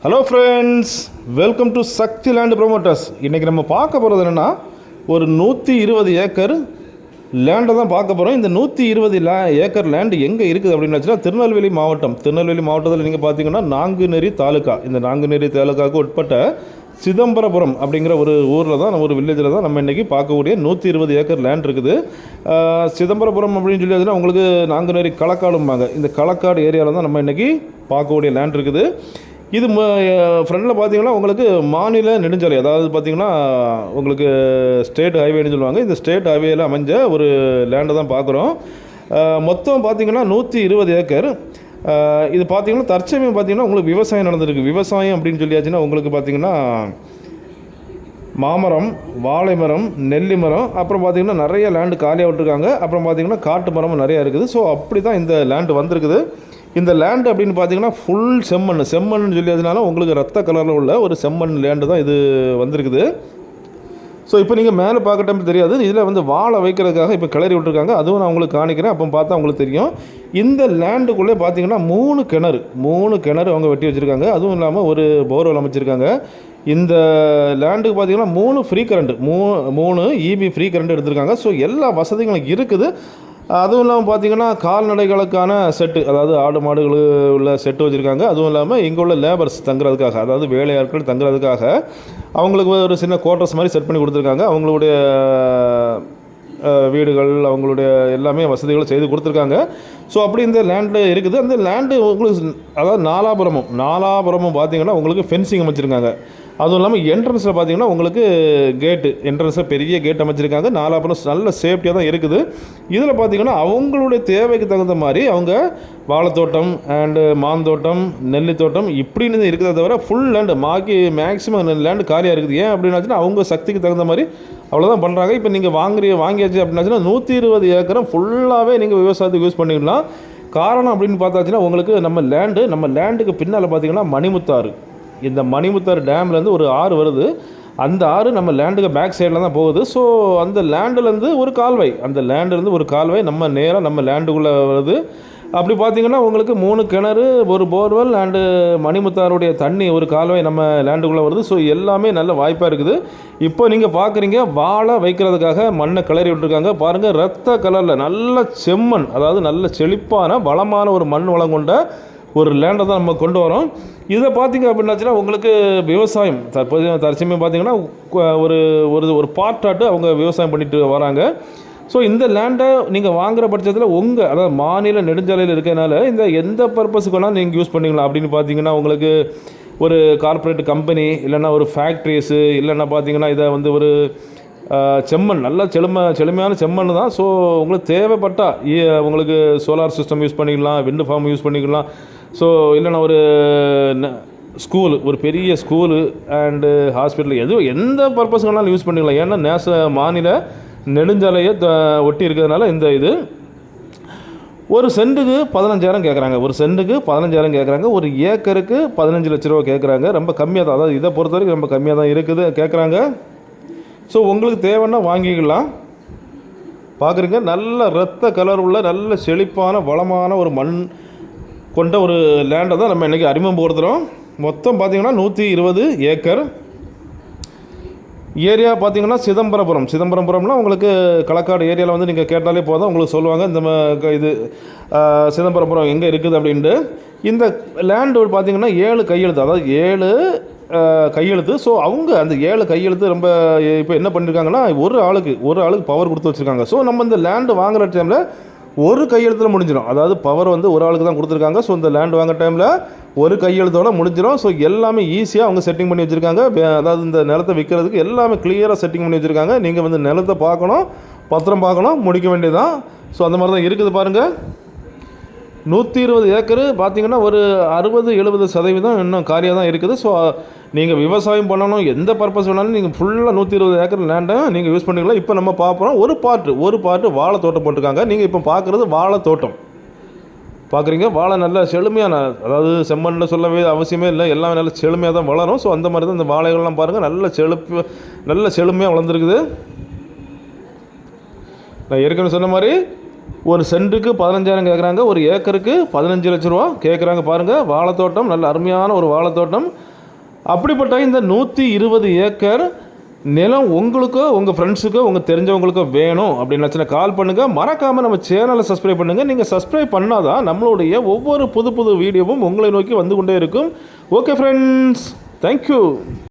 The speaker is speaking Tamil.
Hello friends, welcome to Sakthi land promoters. இன்றைக்கி நம்ம பார்க்க போகிறது என்னென்னா, ஒரு 120 ஏக்கர் லேண்டை தான் பார்க்க போகிறோம். இந்த 120 ஏக்கர் லேண்டு எங்கே இருக்குது அப்படின்னு வச்சுன்னா, திருநெல்வேலி மாவட்டத்தில் நீங்கள் பார்த்தீங்கன்னா நாங்குநேரி தாலுக்கா. இந்த நாங்குநேரி தாலுக்காவுக்கு உட்பட்ட சிதம்பரபுரம் அப்படிங்கிற ஒரு ஊரில் தான், ஒரு வில்லேஜில் தான் நம்ம இன்றைக்கி பார்க்கக்கூடிய 120 ஏக்கர் லேண்ட் இருக்குது. சிதம்பரபுரம் அப்படின்னு சொல்லி உங்களுக்கு நாங்குநேரி களக்காடும்பாங்க. இந்த களக்காடு ஏரியாவில் தான் நம்ம இன்றைக்கி பார்க்கக்கூடிய லேண்ட் இருக்குது. இது ஃப்ரண்டில் பார்த்தீங்கன்னா உங்களுக்கு மாநில நெடுஞ்சாலை, அதாவது பார்த்திங்கன்னா உங்களுக்கு ஸ்டேட் ஹைவேன்னு சொல்லுவாங்க. இந்த ஸ்டேட் ஹைவேயில் அமைஞ்ச ஒரு லேண்டை தான் பார்க்குறோம். மொத்தம் பார்த்திங்கன்னா 120 ஏக்கர். இது பார்த்திங்கன்னா தற்சமயம் பார்த்திங்கன்னா உங்களுக்கு விவசாயம் நடந்திருக்கு. விவசாயம் அப்படின்னு சொல்லியாச்சுன்னா உங்களுக்கு பார்த்திங்கன்னா மாமரம், வாழை மரம், நெல்லி மரம், அப்புறம் பார்த்திங்கன்னா நிறைய லேண்டு காலியாக விட்டுருக்காங்க. அப்புறம் பார்த்திங்கன்னா காட்டு மரமும் நிறையா இருக்குது. ஸோ அப்படி தான் இந்த லேண்டு வந்திருக்குது. இந்த லேண்டு அப்படின்னு பார்த்தீங்கன்னா ஃபுல் செம்மண் சொல்லியதுனால உங்களுக்கு ரத்த கலரில் உள்ள ஒரு செம்மண் லேண்டு தான் இது வந்திருக்குது. ஸோ இப்போ நீங்கள் மேலே பார்க்க டைம் தெரியாது, இதில் வந்து வாழை வைக்கிறதுக்காக இப்போ கிளறி விட்டுருக்காங்க. அதுவும் நான் உங்களுக்கு காணிக்கிறேன், அப்போ பார்த்தா உங்களுக்கு தெரியும். இந்த லேண்டுக்குள்ளே பார்த்தீங்கன்னா 3 கிணறு அவங்க வெட்டி வச்சுருக்காங்க. அதுவும் இல்லாமல் ஒரு போர்வெல் அமைச்சிருக்காங்க. இந்த லேண்டுக்கு பார்த்தீங்கன்னா 3 free current, 3 EB free current எடுத்திருக்காங்க. ஸோ எல்லா வசதிகளும் இருக்குது. அதுவும் இல்லாமல் பார்த்திங்கன்னா கால்நடைகளுக்கான செட்டு, அதாவது ஆடு மாடுகள் உள்ள செட்டு வச்சுருக்காங்க. அதுவும் இல்லாமல் இங்கே உள்ள லேபர்ஸ் தங்குறதுக்காக, அதாவது வேலையாட்கள் தங்குறதுக்காக அவங்களுக்கு ஒரு சின்ன குவார்ட்டர்ஸ் மாதிரி செட் பண்ணி கொடுத்துருக்காங்க. அவங்களுடைய வீடுகள், அவங்களுடைய எல்லாமே வசதிகளை செய்து கொடுத்துருக்காங்க. ஸோ அப்படி இந்த லேண்டில் இருக்குது. அந்த லேண்டு உங்களுக்கு அதாவது நாலாபுரமும் பார்த்திங்கன்னா உங்களுக்கு ஃபென்சிங் அமைச்சிருக்காங்க. அதுவும் இல்லாமல் என்ட்ரன்ஸில் பார்த்திங்கன்னா உங்களுக்கு என்ட்ரன்ஸில் பெரிய கேட் அமைச்சிருக்காங்க. நாலாபுரம் நல்ல சேஃப்டியாக தான் இருக்குது. இதில் பார்த்திங்கன்னா அவங்களுடைய தேவைக்கு தகுந்த மாதிரி அவங்க வாழைத்தோட்டம் அண்டு மாந்தோட்டம், நெல்லித்தோட்டம் இப்படின்னு இருக்கிறத தவிர ஃபுல் லேண்டு மேக்ஸிமம் லேண்டு காலியாக இருக்குது. ஏன் அப்படின்னாச்சுன்னா அவங்க சக்திக்கு தகுந்த மாதிரி அவ்வளோதான் பண்ணுறாங்க. இப்போ நீங்கள் வாங்கியாச்சு அப்படின்னாச்சுன்னா 120 ஏக்கரும் ஃபுல்லாகவே நீங்கள் விவசாயத்துக்கு யூஸ் பண்ணிக்கலாம். காரணம் அப்படின்னு பார்த்தாச்சுன்னா உங்களுக்கு நம்ம லேண்டுக்கு பின்னால் பார்த்திங்கன்னா மணிமுத்தாறு, இந்த மணிமுத்தாறு டேம்லேருந்து ஒரு ஆறு வருது. அந்த ஆறு நம்ம லேண்டுக்கு பேக் சைடில் தான் போகுது. ஸோ அந்த லேண்டுலேருந்து ஒரு கால்வாய் நம்ம நேராக நம்ம லேண்டுக்குள்ளே வருது. அப்படி பார்த்திங்கன்னா உங்களுக்கு 3 கிணறு, ஒரு போர்வெல் அண்டு மணிமுத்தாருடைய தண்ணி ஒரு கால்வாய் நம்ம லேண்டுக்குள்ளே வருது. ஸோ எல்லாமே நல்ல வாய்ப்பாக இருக்குது. இப்போ நீங்கள் பார்க்குறீங்க, வாழை வைக்கிறதுக்காக மண்ணை கிளறி விட்டுருக்காங்க. பாருங்கள், ரத்த கலரில் நல்ல செம்மண், அதாவது நல்ல செழிப்பான வளமான ஒரு மண் வளம் கொண்ட ஒரு லேண்டை தான் நம்ம கொண்டு வரோம். இதை பார்த்திங்க அப்படின்னாச்சுன்னா உங்களுக்கு விவசாயம் தற்சமயம் பார்த்திங்கன்னா ஒரு பார்ட்டாட்டு அவங்க விவசாயம் பண்ணிட்டு வராங்க. ஸோ இந்த லேண்டை நீங்கள் வாங்குகிற பட்சத்தில் அதாவது மாநில நெடுஞ்சாலையில் இருக்கிறதுனால இந்த எந்த பர்பஸுக்கு வேணால் நீங்கள் யூஸ் பண்ணிக்கலாம். அப்படின்னு பார்த்தீங்கன்னா உங்களுக்கு ஒரு கார்ப்பரேட் கம்பெனி, இல்லைன்னா ஒரு ஃபேக்ட்ரிஸு, இல்லைன்னா பார்த்தீங்கன்னா இதை வந்து ஒரு செம்மண், நல்ல செழுமையான செம்மண் தான். ஸோ உங்களுக்கு தேவைப்பட்டால் உங்களுக்கு சோலார் சிஸ்டம் யூஸ் பண்ணிக்கலாம், விண்டு ஃபார்ம் யூஸ் பண்ணிக்கலாம். ஸோ இல்லைன்னா ஒரு ஸ்கூலு, ஒரு பெரிய ஸ்கூலு அண்டு ஹாஸ்பிட்டல், எந்த பர்பஸ் வேணாலும் யூஸ் பண்ணிக்கலாம். ஏன்னா மாநில நெடுஞ்சாலையை ஒட்டி இருக்கிறதுனால இது ஒரு சென்ட்டுக்கு 15,000 கேட்குறாங்க. ஒரு ஏக்கருக்கு 15 லட்ச ரூபா கேட்குறாங்க. ரொம்ப கம்மியாக தான், அதாவது இதை பொறுத்த வரைக்கும் ரொம்ப கம்மியாக தான் இருக்குது கேட்குறாங்க. ஸோ உங்களுக்கு தேவைன்னா வாங்கிக்கலாம். பார்க்குறீங்க, நல்ல ரத்த கலர் உள்ள நல்ல செழிப்பான வளமான ஒரு மண் கொண்ட ஒரு லேண்டை தான் நம்ம இன்றைக்கி அறிமுகப்படுத்துகிறோம். மொத்தம் பார்த்திங்கன்னா 120 ஏக்கர். ஏரியா பார்த்திங்கன்னா சிதம்பரபுரம்னா உங்களுக்கு களக்காடு ஏரியாவில் வந்து நீங்கள் கேட்டாலே போதும், உங்களுக்கு சொல்லுவாங்க இது சிதம்பரபுரம் எங்கே இருக்குது அப்படின்ட்டு. இந்த லேண்டு பார்த்திங்கன்னா 7 கையெழுத்து, அதாவது 7 கையெழுத்து. ஸோ அவங்க அந்த 7 கையெழுத்து ரொம்ப இப்போ என்ன பண்ணியிருக்காங்கன்னா ஒரு ஆளுக்கு பவர் கொடுத்து வச்சுருக்காங்க. ஸோ நம்ம இந்த லேண்டு வாங்குகிற டைமில் ஒரு கையெழுத்தில் முடிஞ்சிடும். அதாவது பவர் வந்து ஒரு ஆளுக்கு தான் கொடுத்துருக்காங்க. ஸோ இந்த லேண்டு வாங்குற டைமில் ஒரு கையெழுத்தோடு முடிஞ்சிடும். ஸோ எல்லாமே ஈஸியாக அவங்க செட்டிங் பண்ணி வச்சுருக்காங்க. அதாவது இந்த நிலத்தை விற்கிறதுக்கு எல்லாமே கிளியராக செட்டிங் பண்ணி வச்சுருக்காங்க. நீங்கள் வந்து நிலத்தை பார்க்கணும், பத்திரம் பார்க்கணும், முடிக்க வேண்டியதுதான். ஸோ அந்த மாதிரி தான் இருக்குது. பாருங்கள், 120 ஏக்கரு பார்த்திங்கன்னா ஒரு 60-70% இன்னும் காலியாக தான் இருக்குது. ஸோ நீங்கள் விவசாயம் பண்ணணும், எந்த பர்பஸ் வேணாலும் நீங்கள் ஃபுல்லாக 120 ஏக்கர் லேண்டை நீங்கள் யூஸ் பண்ணிக்கலாம். இப்போ நம்ம பார்ப்போம், ஒரு பார்ட்டு வாழை தோட்டம் போட்டிருக்காங்க. நீங்கள் இப்போ பார்க்குறது வாழை தோட்டம் பார்க்குறீங்க. வாழை நல்ல செழுமையான, அதாவது செம்மண்ணை சொல்லவே அவசியமே இல்லை, எல்லாமே நல்ல செழுமையாக தான் வளரும். ஸோ அந்த மாதிரி தான் இந்த வாழைகள்லாம் பாருங்கள், நல்ல செழுமையாக வளர்ந்துருக்குது. நான் ஏற்கனவே சொன்ன மாதிரி ஒரு சென்ட்டுக்கு 15,000 கேட்குறாங்க, ஒரு ஏக்கருக்கு 15 லட்ச ரூபா கேட்குறாங்க. பாருங்கள், வாழைத்தோட்டம் நல்ல அருமையான ஒரு வாழைத்தோட்டம். அப்படிப்பட்ட இந்த 120 ஏக்கர் நிலம் உங்களுக்கோ உங்கள் ஃப்ரெண்ட்ஸுக்கோ உங்கள் தெரிஞ்சவங்களுக்கோ வேணும் அப்படின்னாச்சுன்னா கால் பண்ணுங்கள். மறக்காமல் நம்ம சேனலை சப்ஸ்கிரைப் பண்ணுங்கள். நீங்கள் சப்ஸ்கிரைப் பண்ணால் தான் நம்மளுடைய ஒவ்வொரு புது புது வீடியோவும் உங்களை நோக்கி வந்து கொண்டே இருக்கும். Okay friends, thank you.